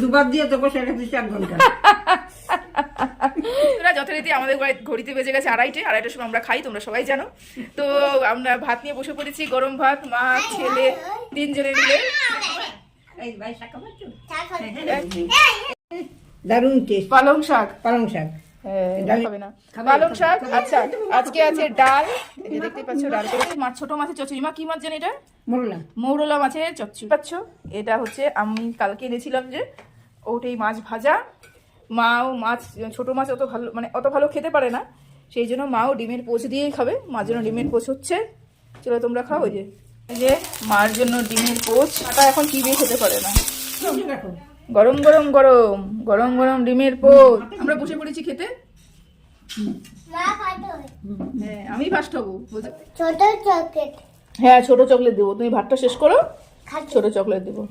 দুবার দিয়ে তো বসে রেখেছি 4 ঘন্টা। যথারীতি আমাদের ঘড়িতে বেজে গেছে 2:30টার সময় আমরা খাই, তোমরা সবাই জানো। তো আমরা ভাত নিয়ে বসে পড়েছি, গরম ভাত, মা ছেলে 3 জনে মিলে। দারুণ টেস্ট। পালং শাক, পালং শাক হবে না পালং শাক। আচ্ছা, আজকে আছে ডাল, এই যে দেখতে পাচ্ছ ডাল করেছি। মাছ, ছোট মাছের চচ্চড়ি। মা কি মাছ জানি এটা? মৌরলা মাছের চচ্চড়ি পাচ্ছ। এটা হচ্ছে আমি কালকে এনেছিলাম যে, ওটাই মাছ ভাজা। মাও মাছ, ছোট মাছ অত ভালো মানে অত ভালো খেতে পারে না, সেই জন্য মাও ডিমের পোচ দিয়েই খাবে। মার জন্য ডিমের পোচ হচ্ছে, চলো তোমরা খাও। ওই যে মার জন্য ডিমের পোচ। মাটা এখন চিবিয়ে খেতে পারে না। গরম গরম গরম গরম গরম ডিমের পোচ। আমরা বসে পড়েছি খেতে। হ্যাঁ, আমি ফার্স্ট হবো। ছোট চকলেট। হ্যাঁ, ছোট চকলেট দেবো। তুমি ভাতটা শেষ করো, ছোট চকলেট দেবো।